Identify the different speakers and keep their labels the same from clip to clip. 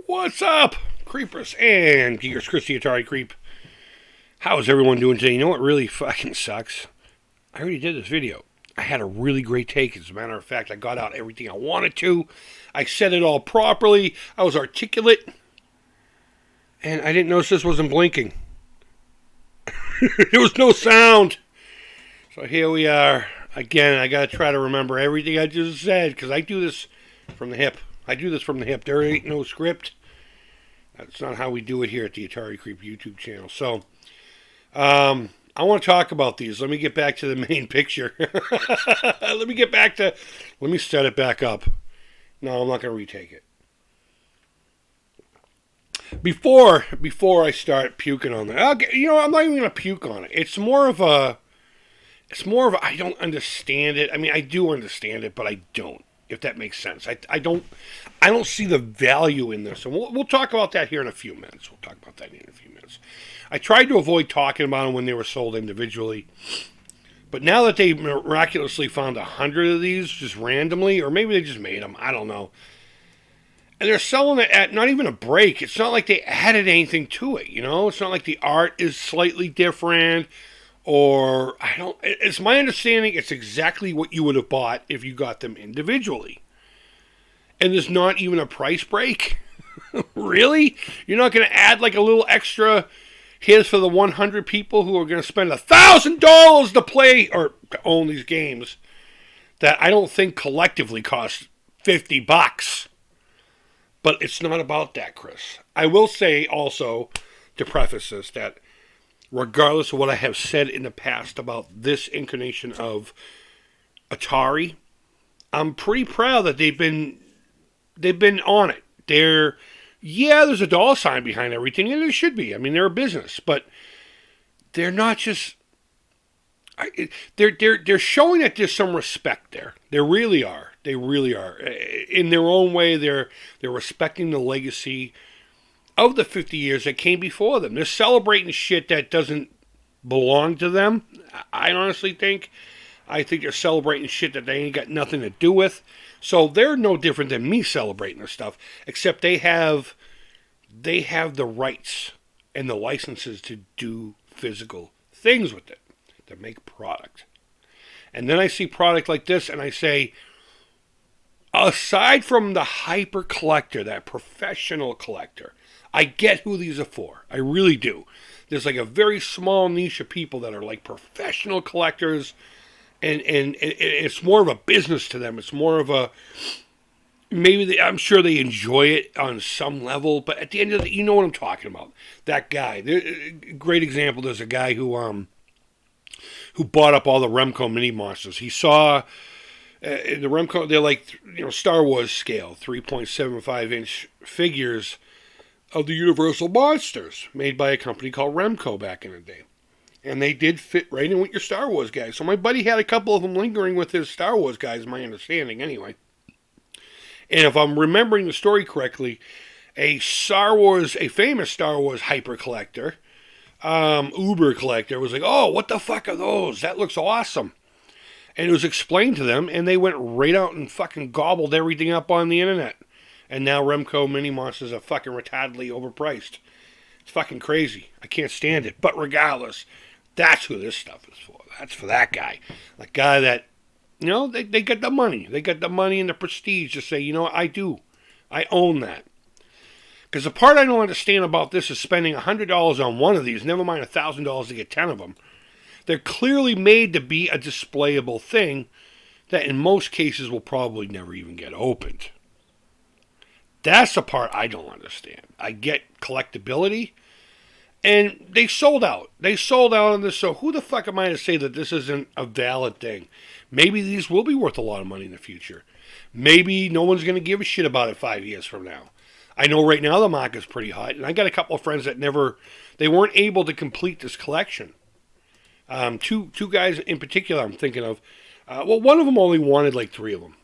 Speaker 1: What's up, Creepers and Geekers? Chris the Atari Creep. How's everyone doing today? You know what really fucking sucks? I already did this video. I had a really great take. As a matter of fact, I got out everything I wanted to. I said it all properly. I was articulate. And I didn't notice this wasn't blinking. There was no sound. So here we are. Again, I got to try to remember everything I just said, because I do this from the hip. There ain't no script. That's not how we do it here at the Atari Creep YouTube channel. So, I want to talk about these. Let me get back to the main picture. Let me set it back up. No, I'm not going to retake it. Before I start puking on that, I'm not even going to puke on it. It's more of a, I don't understand it. I mean, I do understand it, but I don't. If that makes sense. I don't see the value in this. And we'll talk about that here in a few minutes. I tried to avoid talking about them when they were sold individually. But now that they miraculously found 100 of these just randomly, or maybe they just made them, I don't know. And they're selling it at not even a break. It's not like they added anything to it, you know? It's not like the art is slightly different. Or, it's my understanding it's exactly what you would have bought if you got them individually. And there's not even a price break? Really? You're not going to add like a little extra, here's for the 100 people who are going to spend $1,000 to play or to own these games that I don't think collectively cost $50. But it's not about that, Chris. I will say also, to preface this, that regardless of what I have said in the past about this incarnation of Atari, I'm pretty proud that they've been on it. There's a dollar sign behind everything, and there should be. I mean, they're a business, but they're not just. They're showing that there's some respect there. They really are. In their own way, they're respecting the legacy of the 50 years that came before them. They're celebrating shit that doesn't belong to them. I honestly think. I think they're celebrating shit that they ain't got nothing to do with. So they're no different than me celebrating this stuff, except they have the rights and the licenses to do physical things with it, to make product. And then I see product like this and I say, aside from the hyper collector, that professional collector, I get who these are for. I really do. There's like a very small niche of people that are like professional collectors, and it's more of a business to them. It's more of a, I'm sure they enjoy it on some level, but at the end of the, you know what I'm talking about. That guy, great example. There's a guy who bought up all the Remco mini monsters. He saw the Remco, they're like, Star Wars scale, 3.75 inch figures of the Universal Monsters, made by a company called Remco back in the day. And they did fit right in with your Star Wars guys. So my buddy had a couple of them lingering with his Star Wars guys, my understanding anyway. And if I'm remembering the story correctly, a famous Star Wars hyper collector, Uber collector, was like, oh, what the fuck are those? That looks awesome. And it was explained to them, and they went right out and fucking gobbled everything up on the internet. And now Remco mini monsters are fucking retardedly overpriced. It's fucking crazy. I can't stand it. But regardless, that's who this stuff is for. That's for that guy. The guy that, they got the money. They got the money and the prestige to say, I do. I own that. Because the part I don't understand about this is spending $100 on one of these, never mind $1,000 to get 10 of them. They're clearly made to be a displayable thing that in most cases will probably never even get opened. That's the part I don't understand. I get collectability, and they sold out. They sold out on this, so who the fuck am I to say that this isn't a valid thing? Maybe these will be worth a lot of money in the future. Maybe no one's going to give a shit about it 5 years from now. I know right now the market's pretty hot, and I got a couple of friends that they weren't able to complete this collection. Two guys in particular I'm thinking of. One of them only wanted like 3 of them,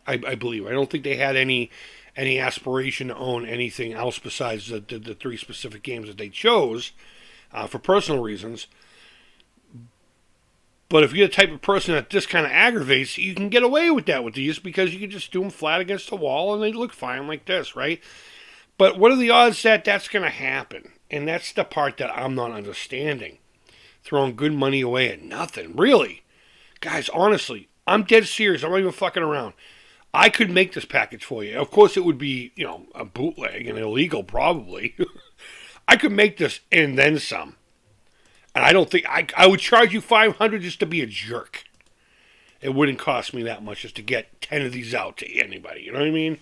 Speaker 1: I believe. I don't think they had any aspiration to own anything else besides the 3 specific games that they chose for personal reasons. But if you're the type of person that this kind of aggravates, you can get away with that with these because you can just do them flat against the wall and they look fine like this, right? But what are the odds that that's going to happen? And that's the part that I'm not understanding. Throwing good money away at nothing. Really? Guys, honestly, I'm dead serious. I'm not even fucking around. I could make this package for you. Of course, it would be, a bootleg and illegal, probably. I could make this and then some. And I don't think I would charge you $500 just to be a jerk. It wouldn't cost me that much just to get 10 of these out to anybody. You know what I mean?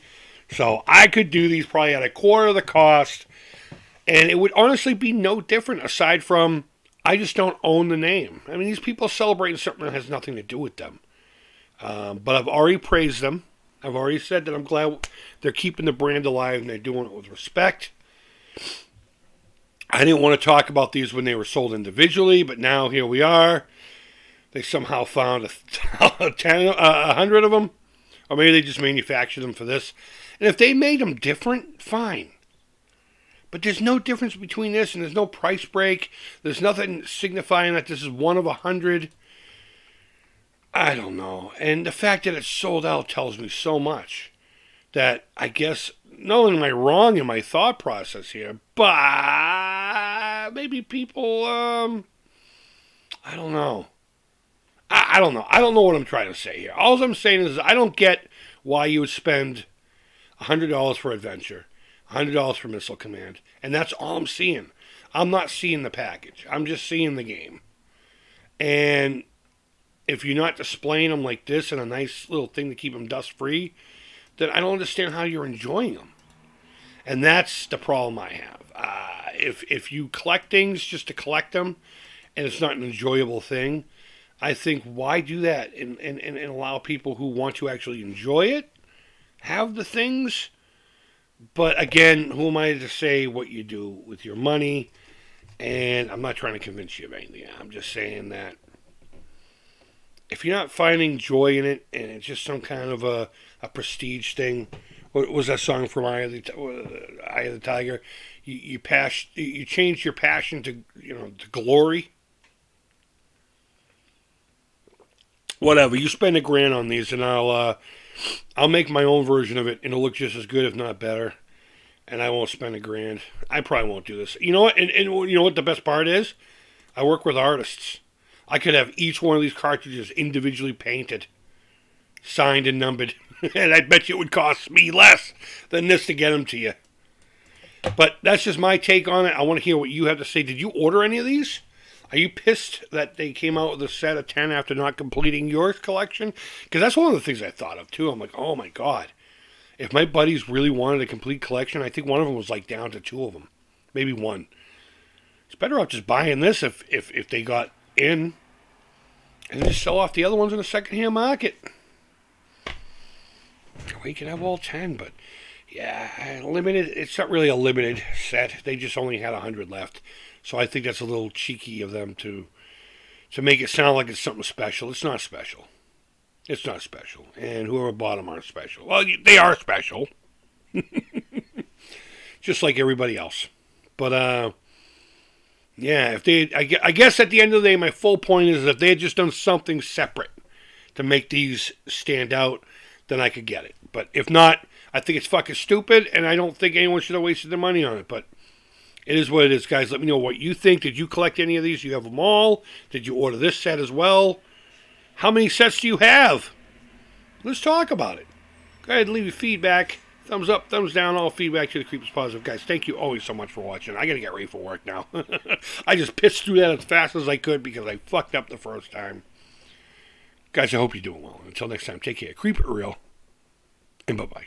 Speaker 1: So I could do these probably at a quarter of the cost. And it would honestly be no different aside from I just don't own the name. I mean, these people celebrating something that has nothing to do with them. But I've already praised them. I've already said that I'm glad they're keeping the brand alive and they're doing it with respect. I didn't want to talk about these when they were sold individually, but now here we are. They somehow found 100 of them. Or maybe they just manufactured them for this. And if they made them different, fine. But there's no difference between this and there's no price break. There's nothing signifying that this is one of 100. I don't know. And the fact that it's sold out tells me so much. That I guess, not only am I wrong in my thought process here, but maybe people, I don't know. I don't know. I don't know what I'm trying to say here. All I'm saying is I don't get why you would spend $100 for Adventure, $100 for Missile Command, and that's all I'm seeing. I'm not seeing the package. I'm just seeing the game. And if you're not displaying them like this in a nice little thing to keep them dust-free, then I don't understand how you're enjoying them. And that's the problem I have. If you collect things just to collect them, and it's not an enjoyable thing, I think why do that and allow people who want to actually enjoy it have the things? But again, who am I to say what you do with your money? And I'm not trying to convince you of anything. I'm just saying that if you're not finding joy in it, and it's just some kind of a prestige thing, what was that song from Eye of the Tiger? You change your passion to to glory. Whatever. You spend $1,000 on these, and I'll make my own version of it, and it'll look just as good, if not better. And I won't spend $1,000. I probably won't do this. You know what? And you know what the best part is? I work with artists. I could have each one of these cartridges individually painted, signed and numbered, and I bet you it would cost me less than this to get them to you. But that's just my take on it. I want to hear what you have to say. Did you order any of these? Are you pissed that they came out with a set of 10 after not completing your collection? Because that's one of the things I thought of, too. I'm like, oh, my God. If my buddies really wanted a complete collection, I think one of them was like down to 2 of them. Maybe 1. It's better off just buying this if they got in and just sell off the other ones in the secondhand market. We can have all 10, but yeah, limited. It's not really a limited set. They just only had 100 left. So I think that's a little cheeky of them to make it sound like it's something special. It's not special. It's not special. And whoever bought them aren't special. Well, they are special. Just like everybody else. But, yeah, I guess at the end of the day, my full point is if they had just done something separate to make these stand out, then I could get it. But if not, I think it's fucking stupid, and I don't think anyone should have wasted their money on it. But it is what it is, guys. Let me know what you think. Did you collect any of these? You have them all? Did you order this set as well? How many sets do you have? Let's talk about it. Go ahead and leave your feedback. Thumbs up, thumbs down, all feedback to the Creep is positive. Guys, thank you always so much for watching. I got to get ready for work now. I just pissed through that as fast as I could because I fucked up the first time. Guys, I hope you're doing well. Until next time, take care. Creep it real. And bye-bye.